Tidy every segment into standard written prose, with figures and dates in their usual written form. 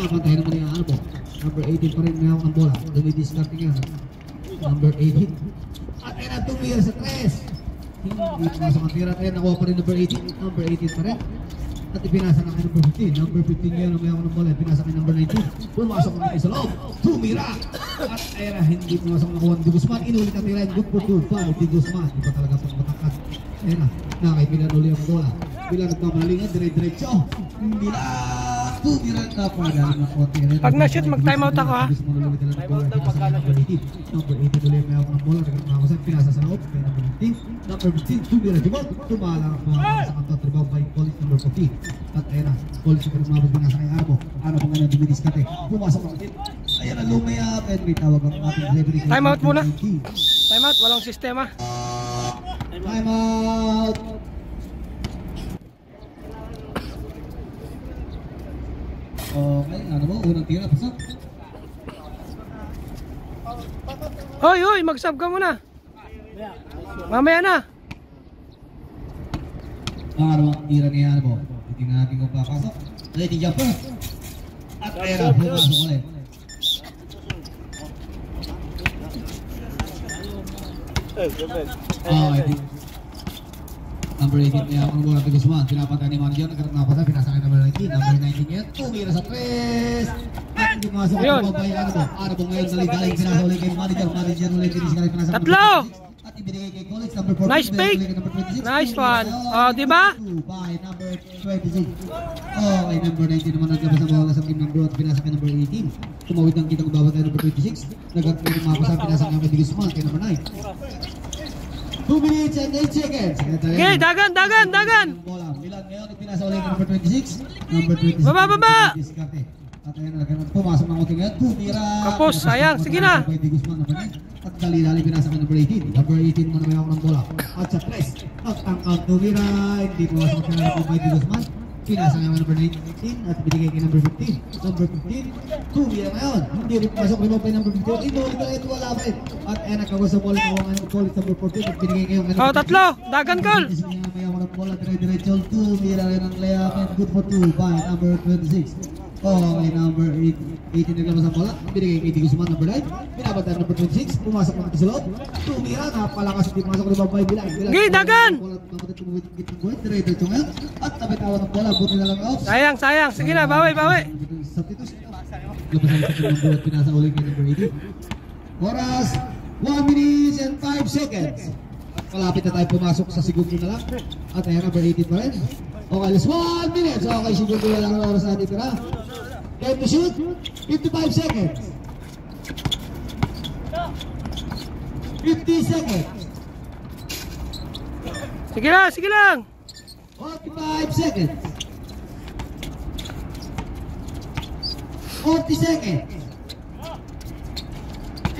Pinapantayan naman yung Albo. Number 18 pa rin may hawak ng bola. Dumidiscard niya. Number 18. At yan ang tumira sa 3. Hindi pumasok ang tira. Ayan, nakuha pa rin number 18. Number 18 pa rin. At ipinasa na kay number 15. Number 15 ngayon ang may hawak ng bola. Ipinasa kay number 19. Pumasok na sa loob. Tumira. At ayan na, hindi pumasok na nakuha ng Di Guzman. Inulit ang tira. Good for 2-5. Di Guzman. Di pa talaga pang matakat. Ayan na, nakaipilan ulit ang bola. Bila nagmamalingan, dire-diretso. Hindi na. Tumira na pa. Pag na-shoot, mag-time out ako ha. Number 18 ulit may hawak ng bola. Nagkakamasan, pinasa sa loob. Kaya number 15. Number 15, tumira jumot. Tumalang po sa kanto. Rebound by Collins number 14. At ayan na, Collins yung pinumabot pinasa kay Arbo. Arbo nga na dumidiskate. Pumasok ang tip. Ayan na, lumayap. And may tawag ang ating referee. Time out muna. Time out, walang sistema. Time out. Okay, ano mo? Unang tira, pasok. Hoy, mag-sub ka muna. Mamaya na. Ano ang tira niya mo? Tingnan natin kung papasok. Ready jumper. At ayan na, pumasok ulit. Okay. Number 18 niya ang bola Di Guzman. Pinapatay ni Manager. Nagkakapasan, pinasakay number 19. Number 19 yan. Tumira sa 3. At hindi masok ang mabay Arbo. Arbo ngayon dali-daling pinasa ulit kay Manager. Manager ulit pinasa pinasa. Tatlo! At ibinigay kay Collins. Number 14. Nice fake. Nice one. Oh, di ba? By number 26. Okay, number 19 naman naglabas ang bola sa team number 1. Pinasa kay number 18. Tumawid ng kitang babad kay number 26. Nagkakaroon ng mapasan. Pinasa kay Di Guzman kay number 9. 2 minutes and 8 seconds. Okay, dagan. Bola. Milan ngayon, pinasa ulit number 26. Number 26. Baba! At ayan na, pumasok ng uting ngayon. Tumira. Kapos, sayang. Sige na. At dali-dali pinasa ng number 18. Number 18 naman may hawak ng bola. At sa press. At ang out tumira. Hindi pumasok ng number 5 Di Guzman. Pinasa ngayon number 19 at binigay kay number 15. Number 15, tumira ngayon. Hindi rin pasok rin pa number 15. Inulit na ito, wala pa rin. At ayan, nagkagos sa bola ng Collins number 14 at binigay ngayon. Oh, tatlo. Dagan call. May hawak ng bola, dire-diretso. Tumira rin ang layup and good for 2 by number 26. Okay, number 18 naglabas ang bola. Binigay kay Di Guzman number 9. Pinabatan number 26. Pumasok naman sa loob. Tumira, napalakas hindi pumasok rin pa bilang. Okay, dagan. Dire-diretso ngayon. At tabitawan ng bola. Buti na lang off. Sayang. Sige na, bawi. Substitution. Labasan sa ng bola. Pinasa ulit kay number 18. Oras, 1 minute and 5 seconds. Malapit na tayo pumasok sa segundo na lang. At ayan, number 18 pa rin. Okay, last 1 minute. So, okay, segundo na lang ang oras natin tira. Time to shoot, 55 seconds. 50 seconds. Sige lang. 45 seconds. 40 seconds.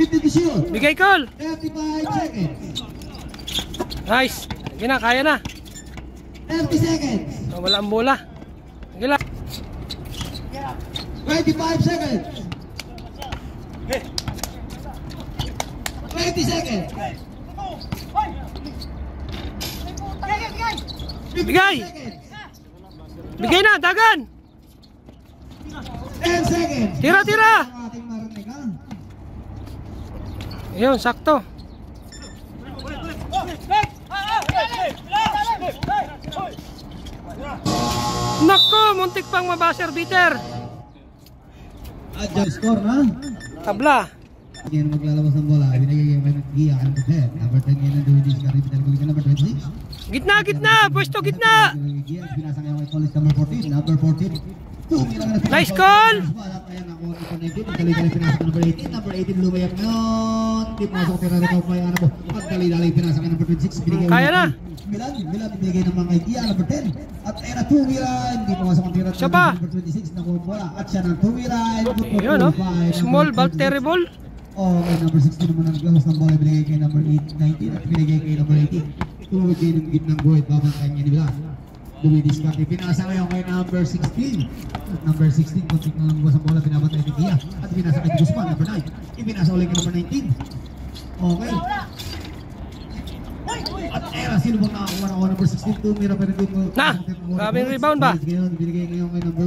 50 to shoot. Bigay call. 35 seconds. Nice. Sige na, kaya na. 30 seconds. Oh, wala ang bola. Sige lang. 25 seconds. 20 seconds. Bigay. Bigay na, dagan. 10 seconds. Tira. Ang ating marinig, ha? Ayun, sakto. Nako, muntik pang mabaser beater. Adjust score na. Tabla. Yan maglalabas ng bola. Binigay kay Gia ka number 10. Number 10 ngayon ang Duwidis ka rin. Pinagulog ka number 26. Gitna. Pwesto gitna. Gia, pinasa ngayon kay Collins number 14. Number 14. Nice call. Ayan ako ni Connected. Dali-dali pinasa ka number 18. Number 18 lumayap ngayon. Di pasok tira rin ako kay Anabo. At dali-dali pinasa ka number 26. Binigay Kaya na. Milan binigay naman kay Gia number 10. At ayan na tumira. Hindi pumasok ang tira. Siya pa. Number 26 na bola. At siya nang tumira. Ayun, no? Small ball terrible. Okay, number 16 naman ang gawas ng bola. Binigay kay number 19 at binigay kay number 18. Tuwag kayo ng gitnang guhit. Babantayan niya ni Milan. Luwidis Kati. Pinasa ngayon kay number 16. At number 16, kuntik na lang gawas ng bola. Pinabantay ni Gia. At pinasa kay Guzman, number 9. Ipinasa ulit kay number 19. Okay. At era, sino bang nakakuha ng number 16? Tumira pa rin dito. Na! Grabing rebound ba? Binigay ngayon kay number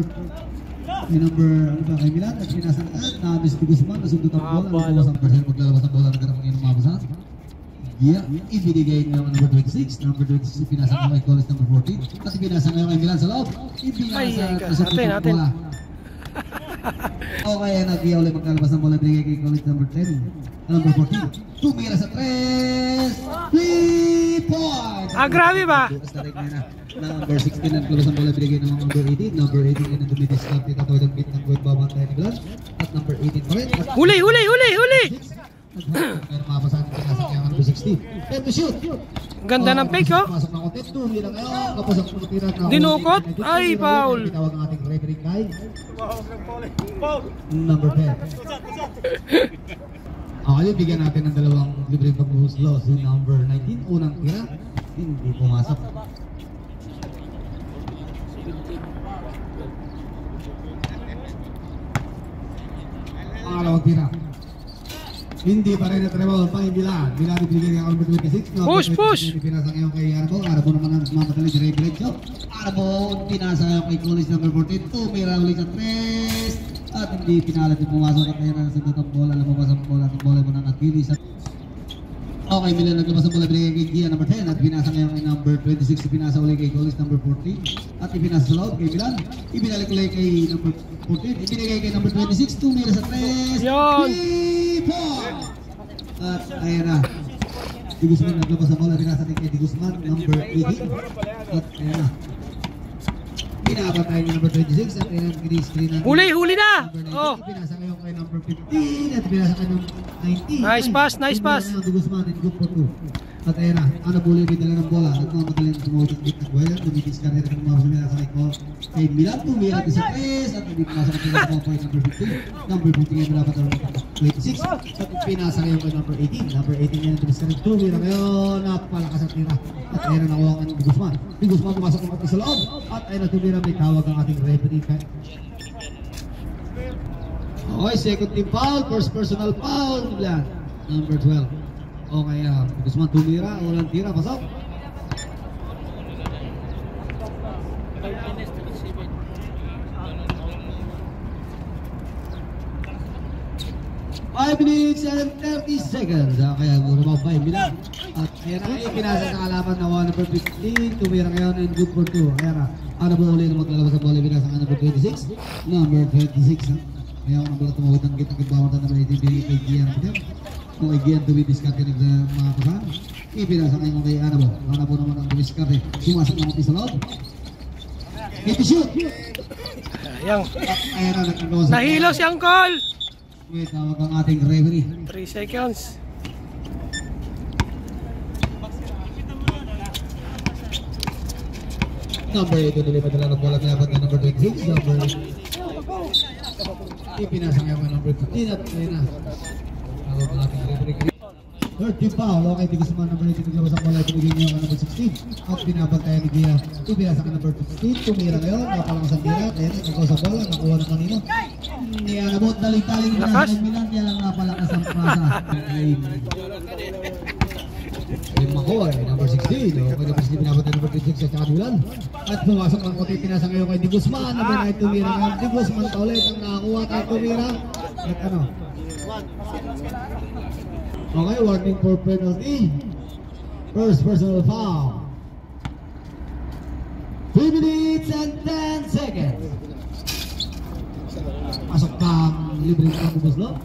May number, ano ba, kay Milan, at pinasang na Miss de Guzman, nasundot ang bola, nakuha sa persen, maglalabas ang bola, nagkaroon ng mabasan. Yeah, ibinigay ngayon ang number 26, number 26 pinasang ngayon kay College number 14, at pinasang ngayon kay Milan sa loob, ipinasang natin. Okay, nag-iya ulit maglalabas ng bola, binigay kay College number 10, number 14, tumira sa 3 point! Grabe ba? Number 16 ang labas ng bola, binigay ng number 18, number 18 yun ang dumidiscount, tatawid ang beat ng Gawin Babantay ni Milan, at number 18 pa rin. Huli! Pero mapasahan ko nasa kaya number 16. Time to shoot! Ganda ng fake, oh. Pasok ng kontent, tumira ngayon, kapos ang pagkatira na... Dinukot? Ay, foul. Pinawag ang ating referee kay number 10. Okay, bigyan natin ng dalawang libreng pag-huslo. Si number 19, unang tira, hindi pumasok. Pangalawang tira. Hindi pa rin na-travel pa yung Milan. Milan ibigay ng number 26. Push! Pinasa ngayon kay Arabo. Arabo naman ang mamadali diretso. Arabo pinasa ngayon kay College number 14. Tumira ulit sa 3. At hindi pinalat yung pumasok at kaya nasunod ang bola. Lumabas ang bola. Ang bola mo nang nagkili sa... Okay, Milan naglabas ang bola. Binigay kay Gia number 10. At pinasa ngayon kay number 26. Pinasa ulit kay College number 14. At ipinasa sa loob kay Milan. Ibinalik ulit kay number 14. Ibinigay kay number 26. Tumira sa 3. Yon! At ayan na, Di Guzman naglabas sa bola, pinasa kay Di Guzman, number 18. At ayan na, pinapatay niya number 26 at ayan ang screen na Huli na! Oh. Pinasa ngayon kay number 15 at pinasa kay number 19. Nice pass. Di Guzman in good for 2. At ayan na, Anabuli may dala ng bola. Nagmamagaling sumawag ang big nag-wire. Dumidiscard rin ang mga sumira sa Iko. Kay Milan, tumira sa 3 at hindi pinasa kay number 15. Number 15 ngayon dapat ang 26. At pinasa ngayon kay number 18. Number 18 ngayon dumidiscard 2. Tumira ngayon, napalakas ang tira. At ayan na nakuha ang Di Guzman. Di Guzman pumasok ng pati sa loob. At ayan na tumira, may tawag ang ating referee. Okay, second team foul. First personal foul. Milan, number 12. Okay, Guzman tumira, walang tira, pasok. Five minutes and 30 seconds. Kaya rumaw pa yung Milan. At ayan na kayo, pinasa sa kalaban na 1 number 15. Tumira ngayon and good for 2. Ayan na, ano ba ulit na maglalabas sa bola, pinasa ka number 26. Number 26. Kaya ako nabala tumawag ng kitang-kitbawatan na may itibigay kay Gian. Kung Gian dumidiscarte ng mga pasan, ipinasa ngayon kay Anabo. Anabo naman ang dumidiscarte. Sumasok ng sa loob. Hit to shoot! Ayan. Ayan na, nagkagawa sa... Nahilo si Angkol! May tawag ang ating referee. 3 seconds. Number 8 nilipad na ng bola kinabat na number 26. Number... Ipinasa ngayon kay number 15 at ayan na. Tawag ang ating referee. Third team foul. Okay, Di Guzman number 18 naglabas ang bola. Pinigay niya ang number 16. At binabantayan ni Gia. Ipinasa ka number 15. Tumira ngayon. Napalakas ang tira. Ayan, nagkakaw sa bola. Nakuha ng kanino. Niyanabot daling-daling na ng Milan. Kaya lang napalakas ang prasa. Makoy, number 16. Okay, number 16 binabantayan number 26 at saka Milan. At pumasok ng konti. Pinasa ngayon kay Di Guzman. Number 9 tumira ngayon. Di Guzman pa ulit ang nakakuha tayo tumira. At ano? Okay, warning for penalty. First personal foul. 3 minutes and 10 seconds. Pasok pang libreng pang-buslo.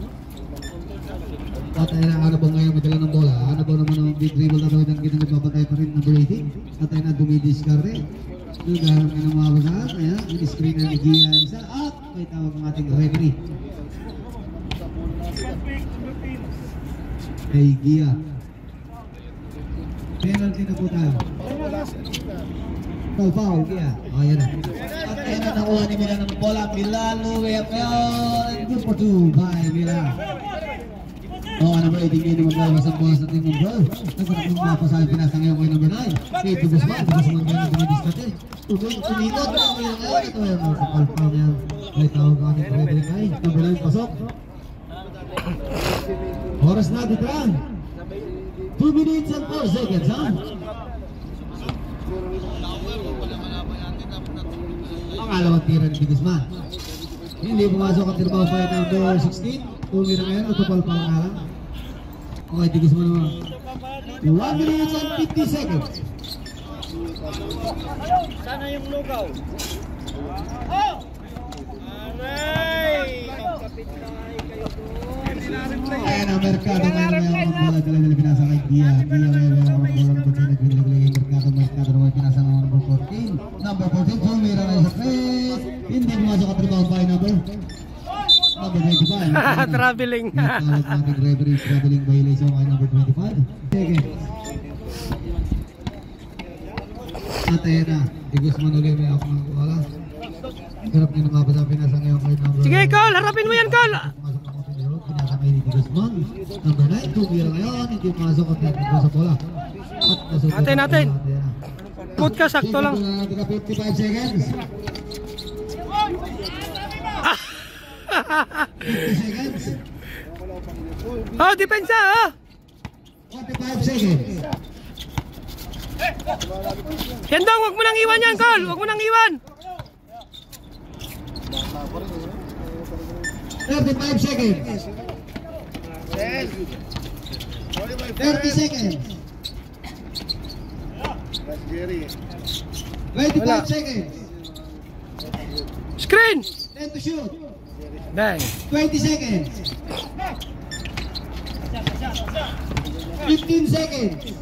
At ayun na, Anabo ngayon may dala ng bola. Anabo naman ang big dribble na ang ginagababantay pa rin number 18. At ayun na, dumidiscard. Nagaharap ka ng mga basahan. Ayan, in-screen na ni Gia isa. At may tawag ang ating referee. Kay Gia. Penalty na po tayo. Foul, Gia. Ayan na. At ayan na, nakuha ni Milan ng bola. Milan, way up ngayon. Good for 2 by Milan. Number 18 ngayon na maglalabas ang bola sa team ng Bro. Nagkaroon ng mga pasahin pinasa ngayon kay number 9. Kay Di Guzman. Di Guzman ngayon na dumidiscarte. Tumikot. Ayan ngayon. Ito yan. Sa foul ngayon. May tawag ang ating referee kay number 9. Pasok. Oras na, Ditran. 2 minutes and 4 seconds, ha? Pangalawang tira ni Di Guzman. Hindi pumasok ang trabaho pa number 16. Tumira ngayon, utupal pa ang alam. Okay, tigis mo naman. 1 minute and 50 seconds. Sana yung lugaw. Oh! Aray! Ayan ang merkado ngayon ang bola dala-dala pinasa kay Gia. Gia ngayon ang bola ng pagkakas nagbilag-bilag yung merkado naman pinasa ng number 14. Number 14, tumira ngayon sa 3. Hindi pumasok ang trabaho pa number 25. Traveling. Tawag natin referee, traveling violation kay number 25. Sige. At ayan na, Digos Manuli may ako ng bola. Sarap nyo nga ba sa pinasa ngayon kay number... Sige, Col! Harapin mo yan, Col! Pumasok ang konti nyo, pinasa kay Digos Man. Number 9, tumira ngayon, hindi pumasok ang tempo sa bola. Natin. Put ka, sakto lang. 55 seconds. 50 seconds. Oh, depensa, oh! 45 seconds. Yan daw, huwag mo nang iwan yan, Col! Huwag mo nang iwan! 35 seconds. 30 seconds. 25 seconds. Screen! 10 to shoot. Bang! 20 seconds. 15 seconds.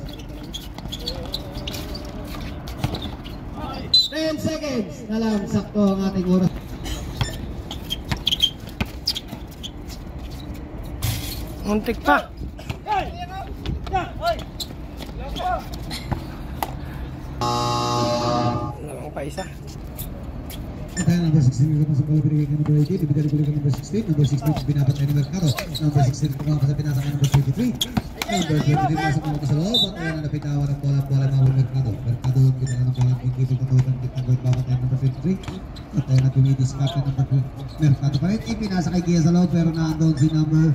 10 seconds na lang, sakto ang ating oras. Muntik pa. Lamang pa isa. Tayo number 16 yung sa bola pinigay ng number 18, ibigay ng number 16, number 16 binapatay ng merkado, number 16 kumaka sa pinasa ng number 23, number 23 nasa kumaka sa loob, at ayan na napitawan ng bola ng merkado, kita ng bola ng kipil katawitan kita ng babatay ng number 23, at ayan na tumidiscard ng number merkado pa rin, ipinasa kay Gia sa loob pero naandun si number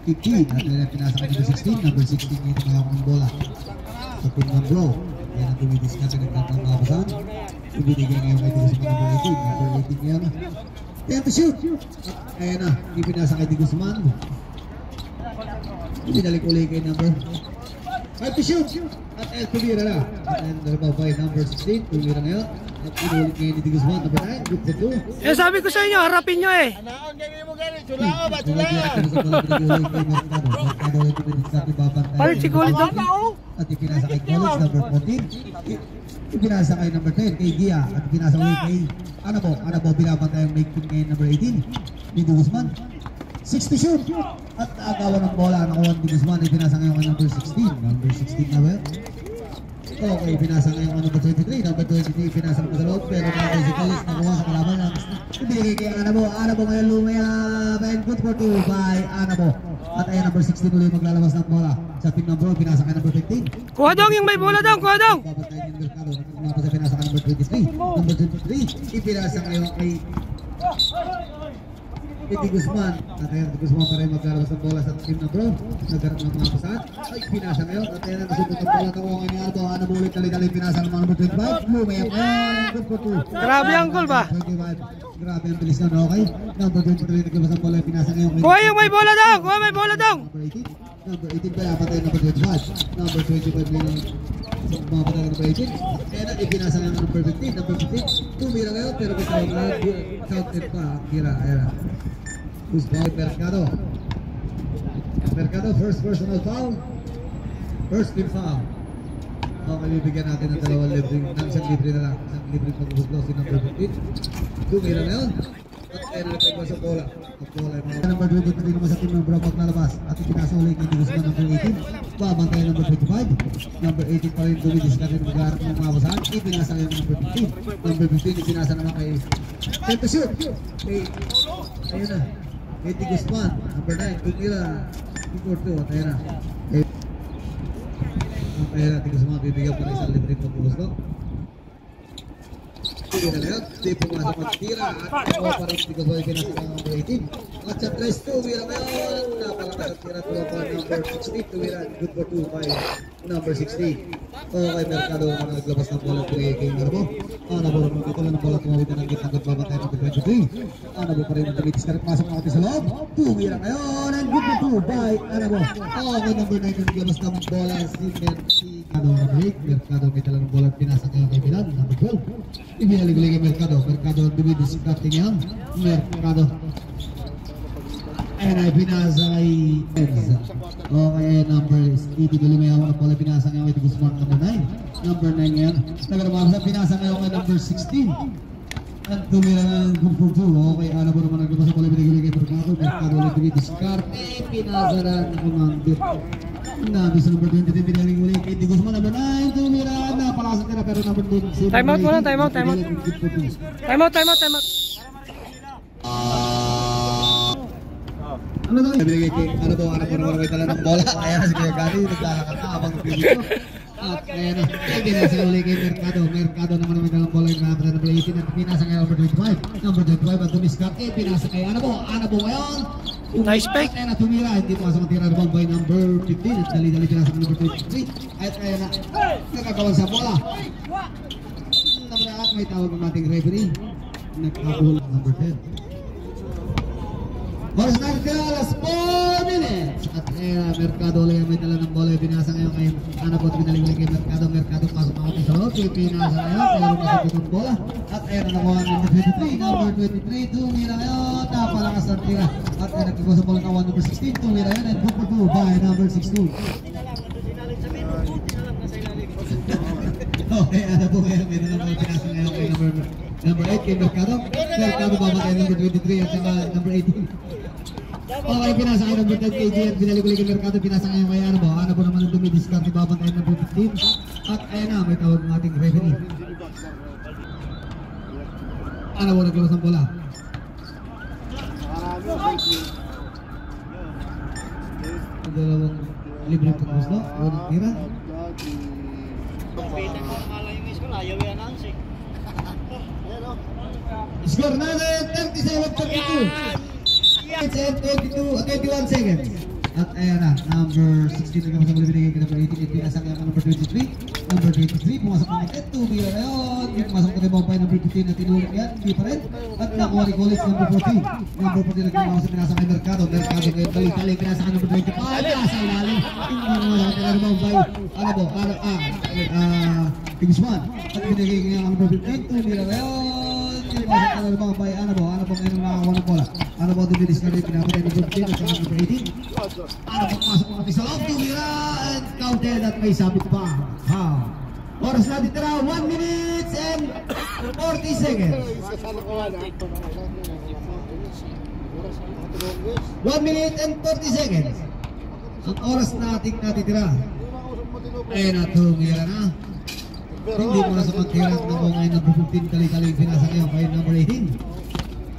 15, at ayan na pinasa kay number 16 yung tumawak ng bola sa pin ng blow. Ayan ang tumidiscard ng nagkakababasan. Ibinigay ngayon kay Digos Man number 18. Number 18 ngayon. Ayan to shoot! Ayan na, ipinasa kay Digos Man. Ibinalik ulit kay number 5 to shoot! At ayan, tumira na. At ayan, narabaw pa yung number 16. Tumira ngayon. At inulit ngayon ni Digos Man number 9. Good for 2. Eh, sabi ko sa inyo, harapin nyo eh. Anaan, ganyan mo ganyan. Chulao ba? Chulao! Palit si Kulit daw. At ipinasa kay College number 14. Ipinasa kay number 10 kay Gia. At ipinasa ulit kay Anabo binabantay ang making ngayon number 18 ni Guzman. 60 shoot. At agawan ng bola nakuha ni Guzman. Ipinasa ngayon kay number 16. Number 16 na ba? Okay, pinasa ngayon number 23. Number 23 pinasa ng sa loob. Pero number si College nakuha sa kalaban lang. Ibigay kay Anabo ngayon lumaya. And good for 2 by Anabo. At ayan number 16 ulit maglalabas ng bola. Sa team number 1, pinasa kay number 15. Kuha dong yung may bola daw, kuha dong. Babatayin yung merkado. Nakapasa pinasa kay number 23. Number 23, ipinasa ngayon kay Guzman. At ayan, Guzman pa rin maglalabas ng bola sa team number 1. Nagkaroon ng mga pasaan. Ay, pinasa ngayon. At ayan, nasubot ng bola. Nakuha ngayon ni Aldo. Ano ulit dali-dali pinasa ng number 25. Lumayak ngayon. Good for 2. Grabe ang goal ba? 25. Grabe ang bilis na, okay? Number 23, naglabas ng bola. Pinasa ngayon. Kuha yung may bola daw, kuha may bola daw. Number 18 pa napatay number 25. Number 25 ngayon mga patay number 18. Kaya natin pinasa ng number 15. Number 15, tumira ngayon pero kasi counted pa. Kira, ayan. Who's foul? Mercado, first personal foul. First team foul. Okay, bibigyan natin ng dalawang libreng, ng isang libre na lang. Isang libreng pag-ubos si number 15. Tumira ngayon. At kaya nalagay sa bola. Number 23 naman sa team ng Brown maglalabas. At ipinasa ulit kay Digos Man number 18. Babantay number 25. Number 18 pa rin dumidis ka rin magharap ng mga basahan. Ipinasa ngayon number 15. Number 15 ipinasa naman kay Send to shoot. Ayun na. Kay Digos Man. Number 9. Tumira. Score 2. At ayun na. Ayun na. Digos Man bibigyan pa rin isang libre pag-ubos ko. Hindi na ngayon, hindi pumasok at tira at ako pa rin Digos Man pinasa ng number 18. At sa 3, tumira ngayon. Napalakas at tira tulad pa number 60. Tumira, good for 2 by number 60. Okay, Mercado ang naglabas ng bola kay Narbo. Nabo naman dito lang ng bola tumawitan ng gitna at babatay ng 23. Nabo pa rin ang tumitis na pasok natin sa loob. Tumira ngayon and good for 2 by Nabo. Okay, number 9 ang naglabas ng bola si Mercado may tala ng bola at pinasa ngayon kay Milan. Number 12. Ibinalig-uli kay Mercado. Mercado ang dumidis starting yan. Mercado. And ay pinasa kay Enza. Okay, number 80 Dulimayaw ang bola pinasa ngayon kay Guzman number 9. Number 9 ngayon. Nagramasa pinasa ngayon kay number 16. At tumira ng good for 2. Okay, ano po naman naglabas ang bola binigay kay Mercado. Mercado ulit dumidiscard. Pinasa na ng commander. Nabis number 23 binigay kay Guzman number 9. Tumira na palasan ka na pero number 2. Time out muna, time out. Time out. Ano daw? Binigay kay ano naman may tala ng bola. Ayan si Kuya Gary, naglalakad na habang dito. At ayan na, pinasa uli kay Mercado. Mercado naman may tala ng bola yung number 18 at pinasa kay number 25. Number 25 at tumiskar, pinasa kay Anabo ngayon. Nice pick. Ayan na, tumira, hindi pa sa matira naman by number 15 at dali-dali pinasa kay number 23. At ayan na, nakagawan sa bola. Naman may tawag ng ating referee. Nagkabul number 10. Oras na alas 4 minutes. At Mercado ulit may dala ng bola. Pinasa ngayon kay Anabo at binaling kay Mercado. Mercado pasok ang ating sa loob. Pinasa ngayon. Pero masakot ang bola. At ayan na nakuha number 23. Number 23. Tumira ngayon. Napalakas ang tira. At nagkagawa sa bola ng number 16. Tumira ngayon. And good for 2 by number 16. Okay, Anabo ngayon. May dala ng bola. Pinasa ngayon kay number 8 kay Mercado. Mercado babatay number 23 at number 18. Okay, pinasa kay number 10 kay JR. Binalik-ulit kay Mercado. Pinasa ngayon kay Anabo. Anabo naman ang dumidiscard. Babantay number 15. At ayan na, may tawag ng ating referee. Anabo naglawas ng bola. Dalawang libre pang gusto. Unang tira. Score na 37-32. 21 seconds. At ayan na, number 16 na naman sa binigay kay number 18. Pinasa kaya number 23. Number 23, pumasok ng net. Tumira ngayon. Pumasok na rin mga pa number 15 na tinulog yan. Hindi pa rin. At nakuha ni College number 14. Number 14 nagkakawa sa pinasa kay Mercado. Mercado ngayon balik-tali. Pinasa kay number 25. Nasa ilalim. Hindi naman sa kaya naman by Guzman. At binigay kaya number 15. Tumira ngayon. Pinasa kaya naman by Anabo ngayon nakakuha ng bola. Anabo dumilis na rin pinapatay ng number 15 at saka number 18. Anabo pumasok mga sa loob. Tumira and counted at may sabit pa. Oras na ditira, 1 minute and 40 seconds. 1 minute and 40 seconds. Ang oras nating natitira. Ayun na, tumira na. Hindi mo na sa pagtira ng ngayon number 15 kali-kali pinasa ngayon kay number 18.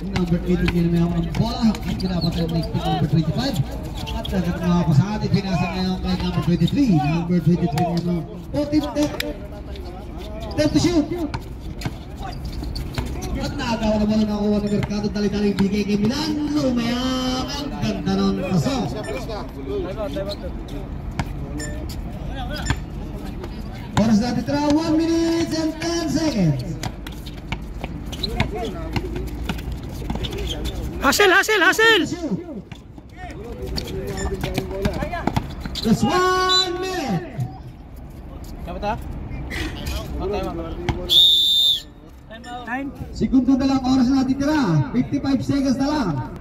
Number 18 yun may ang bola at pinapatay ng number 25. At nagkakawa pa sa atin, pinasa ngayon kay number 23. Number 23 yun ang 14 to shoot. At nakagawa naman ang nakuha ng Mercado. Dali-dali bigay kay Milan. Lumayang ang ganda ng paso. Oras natin tira, 1 minute and 10 seconds. Hustle! Just 1 minute. Dapat ha? Segundo na lang oras na natitira. 55 seconds na lang.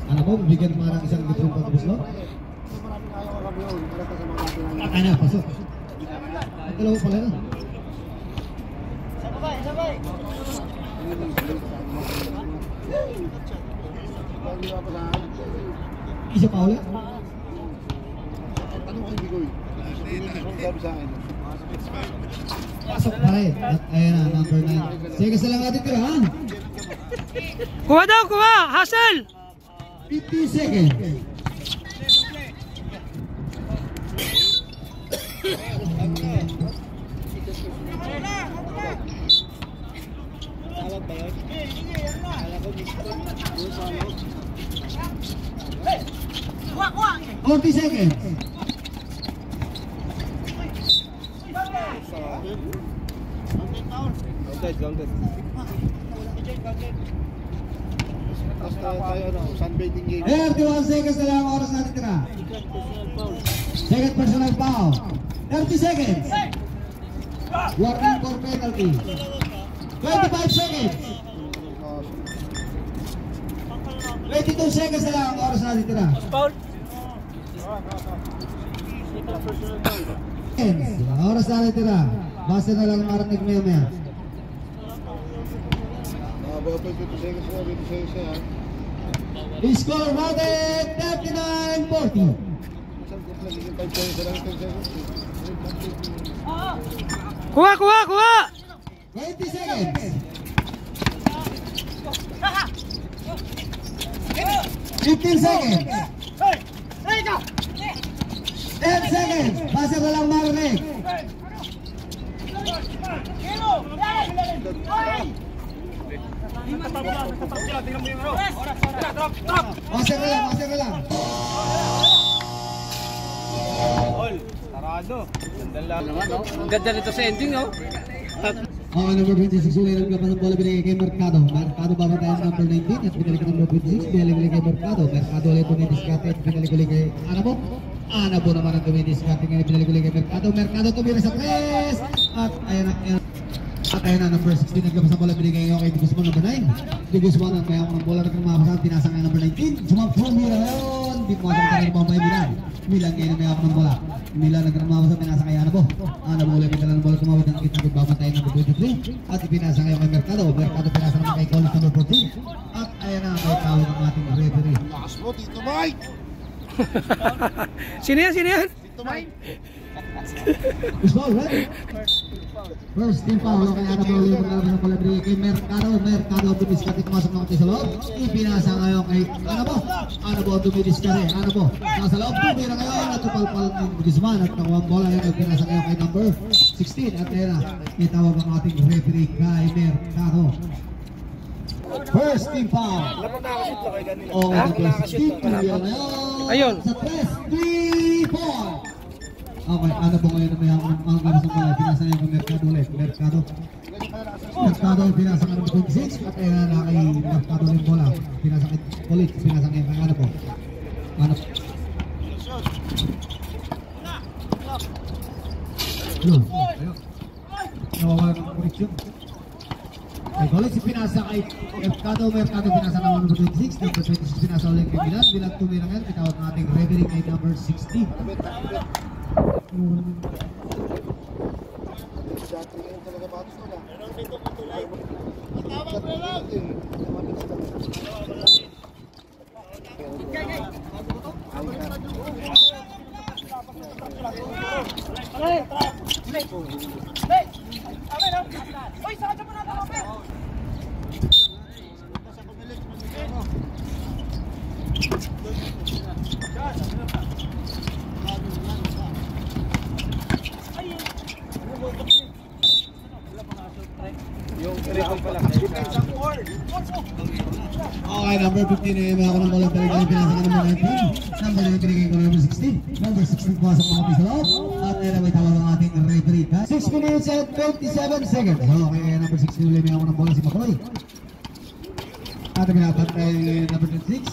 Alam mo, bigyan mo ng isang litrong pagkabos mo? Ay na, pasok. Ang dalawa pala na. Sabay! Isa pa ulit? Pasok pa rin. At ayan na, number 9. Seconds na lang natin tira, ha? Kuha! Hustle! 50 seconds. 40 seconds. Sunbathing game. 31 seconds na lang ang oras natin tira. Second personal foul. 30 seconds. Warning for penalty. 25 seconds. 22 seconds na lang ang oras natin tira. Foul. Oras natin tira. Basta na lang marinig mo maya. Score natin 39-40. Kuha, kuha, kuha! 20 seconds. 15 seconds. 10 seconds. Basta na lang marinig. Basta na lang, basta na lang. Ganda nito sa ending, no? Number 26 ulit ang laban ng bola binigay kay Mercado. Mercado babatayan number 19 at binalik number 26. Binalik ulit kay Mercado. Mercado ulit tumidiskarte at binalik ulit kay Anabo. Anabo naman ang tumidiskarte ngayon. Binalik ulit kay Mercado. Mercado tumira sa 3. At ayan na number 16 naglabas ang bola binigay ngayon kay Digusman number 9. Digusman ang mayroon ng bola nagkamapasan. Tinasa ngayon number 19. Jumapong mira ngayon. Di pumasok ka rin ang Milan. Milan ngayon ang mayroon ng bola. Milan nagkamapasan. Tinasa kay Anabo. Anabo ulit may dala ng bola tumawid ng kita. Nagbabantayan number 23. At ipinasa ngayon kay Mercado. Mercado pinasa naman kay Collins number 14. At ayan na may tawag ng ating referee. Lakas mo, Tito Mike! Sino yan? Sino yan? Tito Mike! Ball, right? First team foul kay Anabo ulit maglalabas ng bola binigay kay Mercado. Mercado dumiskarte pumasok ng sa loob. Ipinasa ngayon kay Anabo. Anabo dumiskarte. Anabo nasa loob. Tumira ngayon at tupalpal ng Guzman at nakuha ang bola ngayon. Ipinasa ngayon kay number 16 at ayan na itawag ang ating referee kay Mercado. First team foul. Okay, number 16. Ayun. Sa 3, 4. Okay, ano po ngayon na may ang ganas ng bola? Pinasa niya kay Mercado ulit. Mercado, pinasa ka ng 26 at ayan na kay Mercado rin bola. Pinasa kay Polit, pinasa ngayon kay ano po? Ano? Ayun, nawawala ng koneksyon. Kay Polit, pinasa kay Mercado pinasa ng number 26. Number 26 pinasa ulit kay Milan. Milan tumira ngayon, pitawag ng ating referee kay number 16. Okay, number 15 na yung ako ng bola talaga pinasa ka number 19. Number 19 binigay ko number 16. Number 16 pumasok mga piso loob. At ayun na may tawag ang ating referee. 6 minutes and 27 seconds. Okay, number 16 ulit may ako ng bola si Makoy. At pinapantay number 26.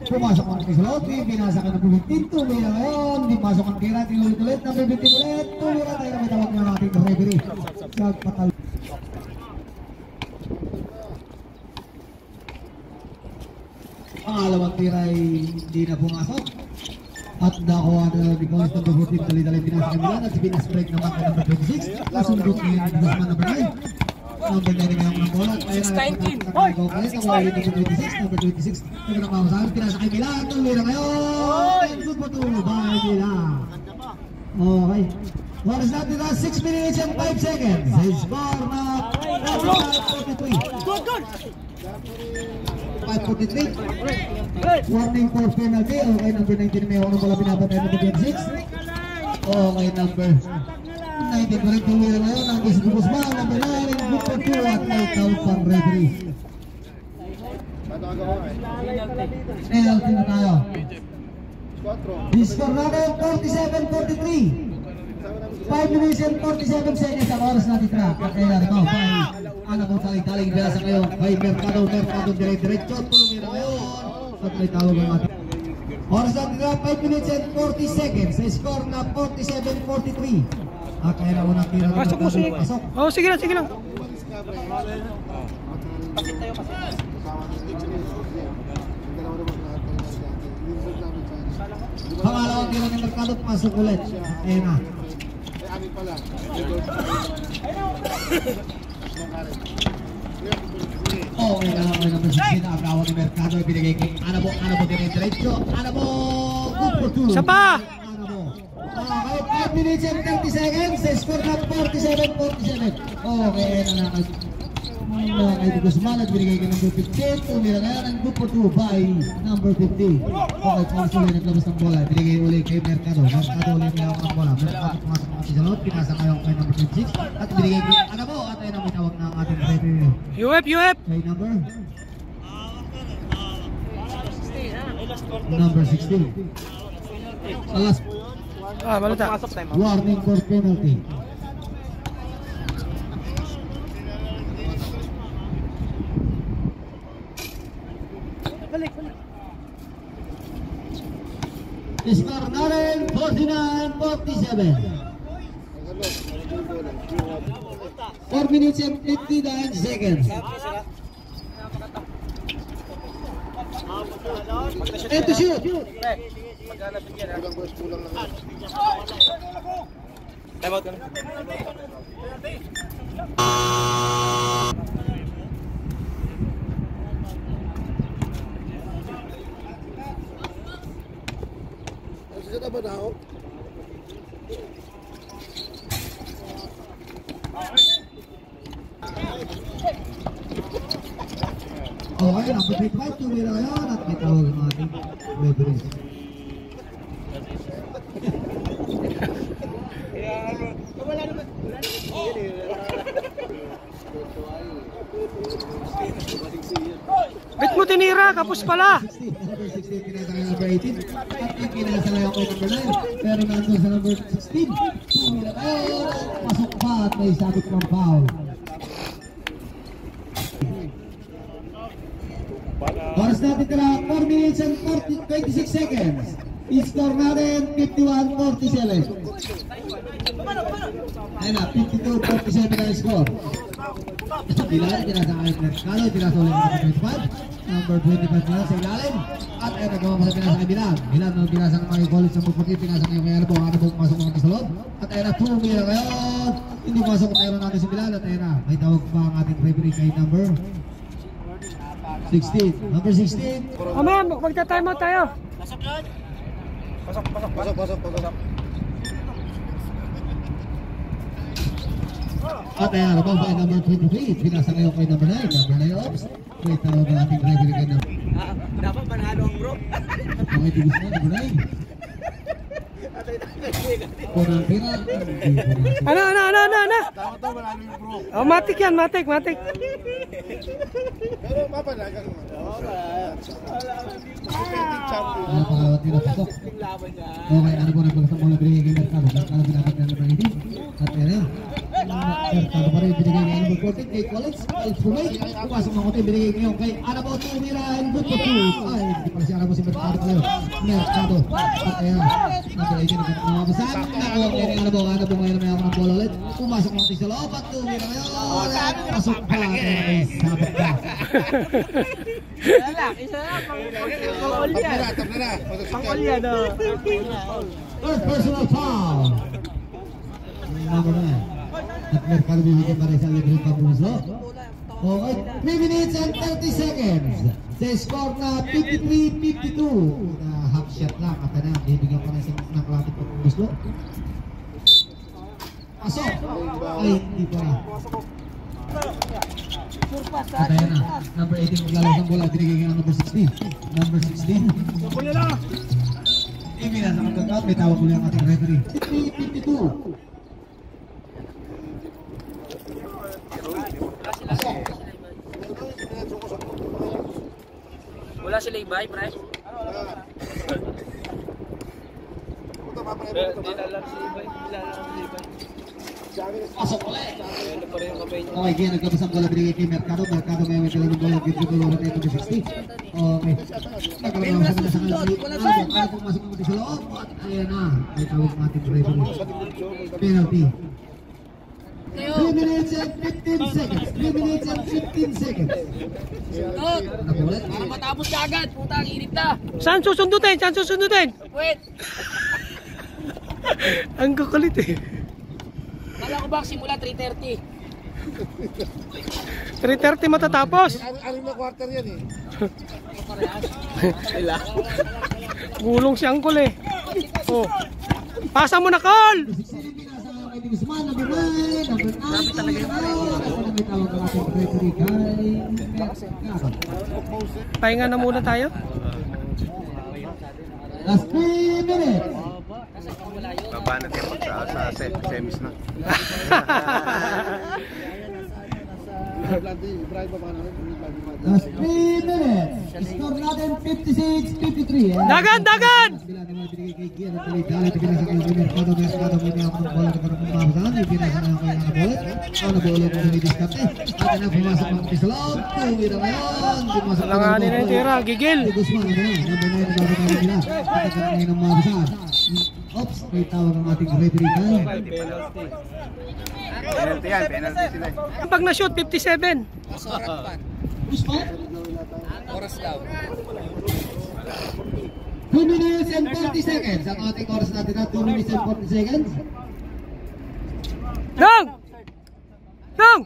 Pumasok mga piso loob. Pinasa ka number 15. Tumira ngayon. Di pasok ang tira. Tinulit-ulit. Number 15 ulit. Tumira tayo na may tawag ng ating referee. Nagpatal. Pangalawang tira ay hindi na pumasok. At nakuha na ni Collins number 14. Dali-dali pinasa kay Milan. At si Pinas break naman kay number 26. Nasundot ngayon ni Guzman number 9. Number 9 na ng bola. Kaya na nakuha ulit number 26. Number 26. Nagkakamasahan. Pinasa kay Milan. Tulira ngayon. Good po to. Bye Milan. Okay. Oras natin na 6 minutes and 5 seconds. Score na 5:43. Good. 5:43. Warning for penalty. Okay, number 19 may ako ng bola pinapatay ng 26. Okay, number 19 pa rin tumira ngayon. Nandun si Guzman. Number 9. Good for 2 at may count pang referee. Penalty na tayo. Score natin 47-43. 5 minutes and 47 seconds ang oras natin na. Kaya ito, anak mo taling-taling dila sa ngayon. Kay Mercado dire-diretso. Tumira ngayon. At may tawag ang ating. Oras natin na 5 minutes and 40 seconds. Sa score na 47-43. Kaya na unang tira ng Pasok mo, sige. Pasok. Oh, sige lang, sige lang. Pangalawang tira ng Mercado, pasok ulit. Kaya na. Oh, may naman si Agawan ni Mercado, ibinigay kay Anabo dire-diretso. Anabo, good for two. Isa pa! Anabo. Okay, 5 minutes and 30 seconds. Score na 47-47. Okay, nanakal. Kay Guzman at binigay kay number 15. Tumira ngayon ang good for two by number 50. Okay, Paulo ulit naglabas ng bola. Binigay ulit kay Mercado. Mercado ulit may hawak ng bola. Mercado pumasok ng ating salot. Pinasa ngayon kay number 26. At binigay kay Anabo. At ayun ang minawag ng ating referee. UF. Kay number 16. Alas, Balita. warning for penalty. Score natin 49-47. 4 minutes and 59 seconds. And to shoot. Okay, number 25, tumira ngayon at may tawag ang ating referees. Bit mo tinira, kapos pala. Number 16, pinasa kay number 18. At pinasa ngayon kay number 9. Pero nandun sa number 16. Tumira ngayon, pasok pa at may sabit ng foul. Oras natin tira, 4 minutes and 26 seconds. I-score natin 51-47. Ayun na, 52-47 na i-score. Ilalim, tinasa kay Mercado, tinasa ulit ng number 25 na sa ilalim. At ayun, nagawa mo sa pinasa kay Milan. Milan, nung pinasa ng mga college sa Buputi, pinasa ngayon kay Anabo. Anabo pumasok mga sa loob. At ayun na, 2 mira ngayon. Hindi pumasok ang tayo natin si Milan. At ayun na, may tawag pa ang ating referee kay number 16. Number 16. Ma'am, magta-time out tayo. Pasok. At ayan, abang by number 23. Pinasa ngayon kay number 9. Number 9 ops. May tawag ang ating referee kay number. Dapat manalo ang bro. Okay, tibis na, number 9. Unang tira. Ano? Tama to, marami yung bro. Oh, matik yan, matik. Pero mapalaga naman. Defending champion. Ano pangalawang tira pasok. Okay, ano po nagpagkasang bola binigay kay Mercado. Mercado pinapag na number 18. At yan. Mercado pa rin binigay kay number 14 kay Collins. Al-Fumay. Pumasok ng kote binigay ngayon kay Anabo. Tumira and good for two. Ay, hindi pala si Anabo, si Mercado pala yun. Mercado. At ayan. Number 18 na pinakawabasan. Nakuha kay Anabo. Anabo ngayon may ako ng bola ulit. Pumasok ng sa loob at tumira ngayon. Pasok pa. Ay, sabit ka. Isa lang. Pang-olyan. Tap na na. Pang-olyan, oh. Third personal foul. Number 9. At Mercado bibigyan pa rin sa libre pabuso. Okay, 3 minutes and 30 seconds. Sa score na 53-52. Half shot lang. At na, bibigyan pa rin sa ng klapit pabuso. Pasok. Ay, hindi pa rin. At ayan na, number 18 maglalabas ng bola. Binigay ng number 16. Number 16. Ibina sa magkakaot, may tawag muli ang ating referee. 53-52. Wala sila ibay, pre. Pasok ulit. Okay, kaya nagkabas ang bola binigay kay Mercado. Mercado may talagang bola kay Triple Oro na ito 60. Okay. Nagkaroon sa kanila sa kanila. Kaya pumasok naman sa loob. At ayan na. May tawag natin referee. Penalty. 3 minutes and 15 seconds. 3 minutes and 15 seconds. Nakulit. Para matapos ka agad, putang init na. Saan susundutin? Saan susundutin? Wait, Ang kukulit eh. kala ko ba simula 3:30? 3:30 matatapos. Aling na quarter yan eh. Gulong si Angkol eh. Oh. Pasa mo na, Col! Pahinga na muna tayo. Last 3 minutes. Baba na tayo sa semis na. Last 3 minutes. Score natin 56-53. Dagan! Dagan! Langanin na yung tira, gigil. Oops, may tawag ang ating referee guy. Penalty yan, penalty sila. Pag na-shoot, 57. Oras daw. 2 minutes and 40 seconds. Ang ating oras natin na 2 minutes and 40 seconds. Dong! Dong!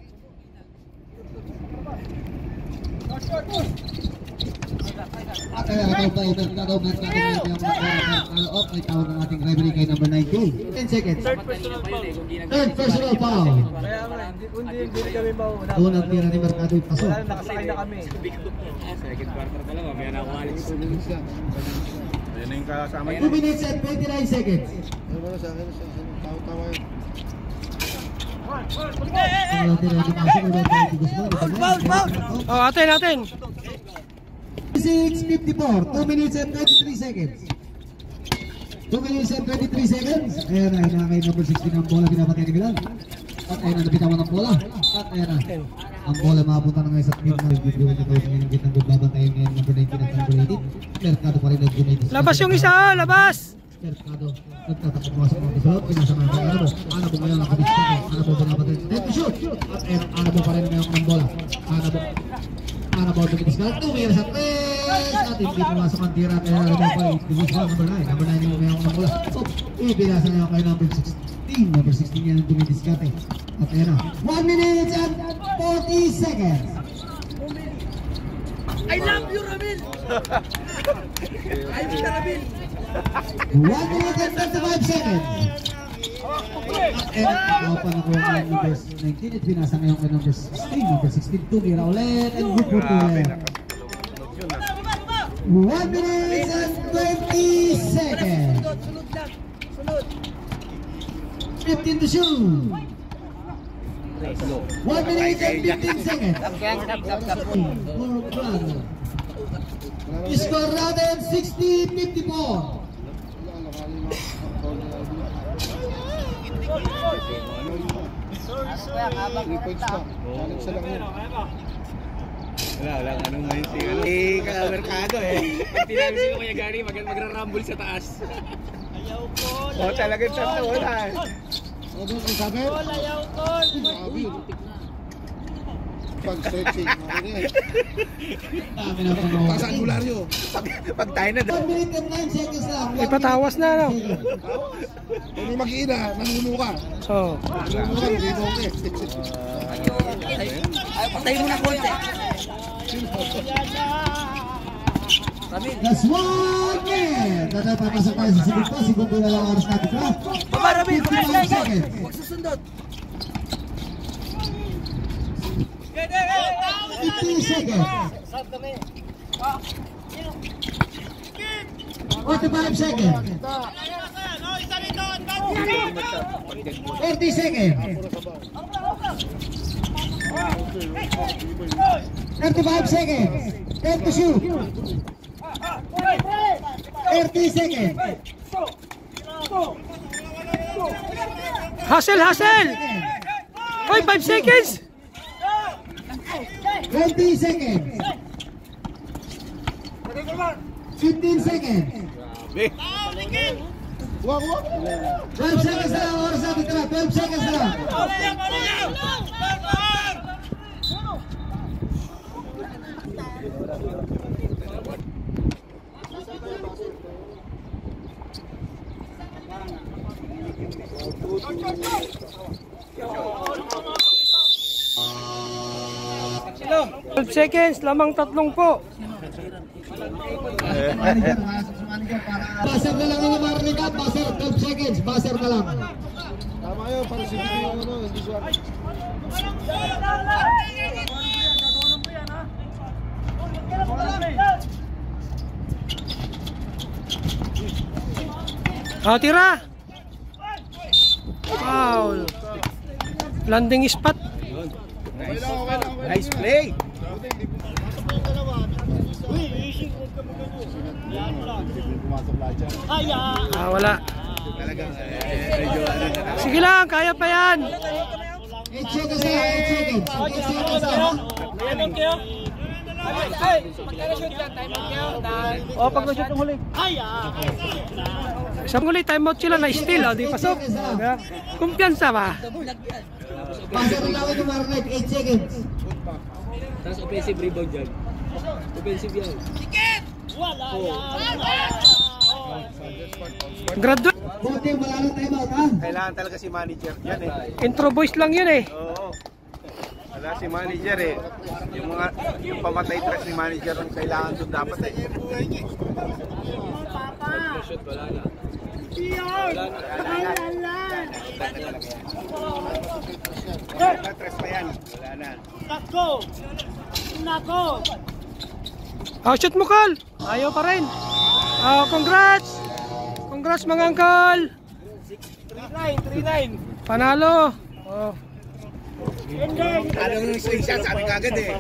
At kaya ito pa yung Mercado may tawag ang ating referee kay number 19. 10 seconds. Third personal foul. Hindi kami mauna. Unang tira ni Mercado yung paso. Nakasakay na kami. Second quarter pa lang, mamaya na ako alis. Ayan na yung kasama 2 minutes and 29 seconds. Tawa-tawa yun. Unang tira ni Paso. Oh, atin. 6:54. 2 minutes and 23 seconds. 2 minutes and 23 seconds. Ayan na, kay number 16 ang bola pinapatay ni Milan. At ayan na, nabitawan ang bola. At ayan na, ang bola makapunta na ngayon sa team na nag-gawin ito ng gitnang babantayan ngayon number 19 at number 18. Mercado pa rin nag-gumay. Labas yung isa, labas! Mercado, nagtatakot mo sa mga bisalot. Pinasama ng Anabo. Anabo ngayon ang kabistan. Anabo pinapatay. Time to shoot! At ayan, Anabo pa rin ngayon ang bola. Anabo tumitiskal. Tumira sa 3. At hindi pumasok ang tira. Kaya Anabo pa rin. Number 9. Number 9 yung ngayon ang bola. Ibinasa ngayon kay number 16. Number 16 yan ang tumitiskate. At ayan na. 1 minute and 40 seconds. I love you, Ramil! I love you, Ramil! 1 minute and 35 seconds. At ako pa nakuha ng number 19 at binasa ngayon kay number 16. Number 16, tumira ulit and good for ulit. 1 minute and 20 seconds. 15 to shoot. 1 minute and 15 seconds. Score natin 60-54. Wala, anong ngayon si ano? Mercado eh. Pag tinabi si Kuya Gary, magra-rumble sa taas. Oo, talagang tatlo, wala eh. Sabi? Ayaw, Tol! Pag-stretching, Dami na pang taas ang bularyo. Pag tayo na, 1 minute and 9 seconds lang. Ipatawas na, no? kung may mag-iina, nanuno ka. Oh. Nanuno ka, hindi mo okay. Ay, patay mo na konti. That's 1 minute. Papasok tayo sa segundo. Segundo na lang oras natin. Baba, Ramil! 55 seconds. Huwag susundot! 50 seconds. 45 seconds. 40 seconds. 35 seconds. 10 to shoot. 30 seconds. Hustle, hustle! Hoy, 5 seconds! 20 seconds. 15 seconds. 12 seconds na lang, oras natin tira. 12 seconds na lang. Silong. 12 seconds, lamang 3 po. Buzzer na lang ang marinig ka. Buzzer, 12 seconds. Buzzer na lang. Tama yun, para sa yung ano, hindi siya. Tira! Foul! Landing spot. Nice play! Wala. Sige lang, kaya pa yan. 8 seconds na lang. 8 seconds. 8 seconds na lang. O, pag na-shoot yung huli. Isang ulit, timeout sila na steal. Di pasok. Kumpiyansa ba? Buzzer na lang ang marinig. 8 seconds. Tapos offensive rebound dyan. Offensive yan. Graduate. Buti, wala na timeout, ha? Kailangan talaga si manager yan eh. Intro boys lang yun eh. Oo. Wala si manager eh. Yung pamatay trust ni manager ang kailangan doon dapat eh. Trust pa yan. Wala na. Shoot mo, Col. Ayaw pa rin. Congrats. Congrats mga uncle. 3-9. Panalo. Alam mo yung slingshot, sabi kagad eh.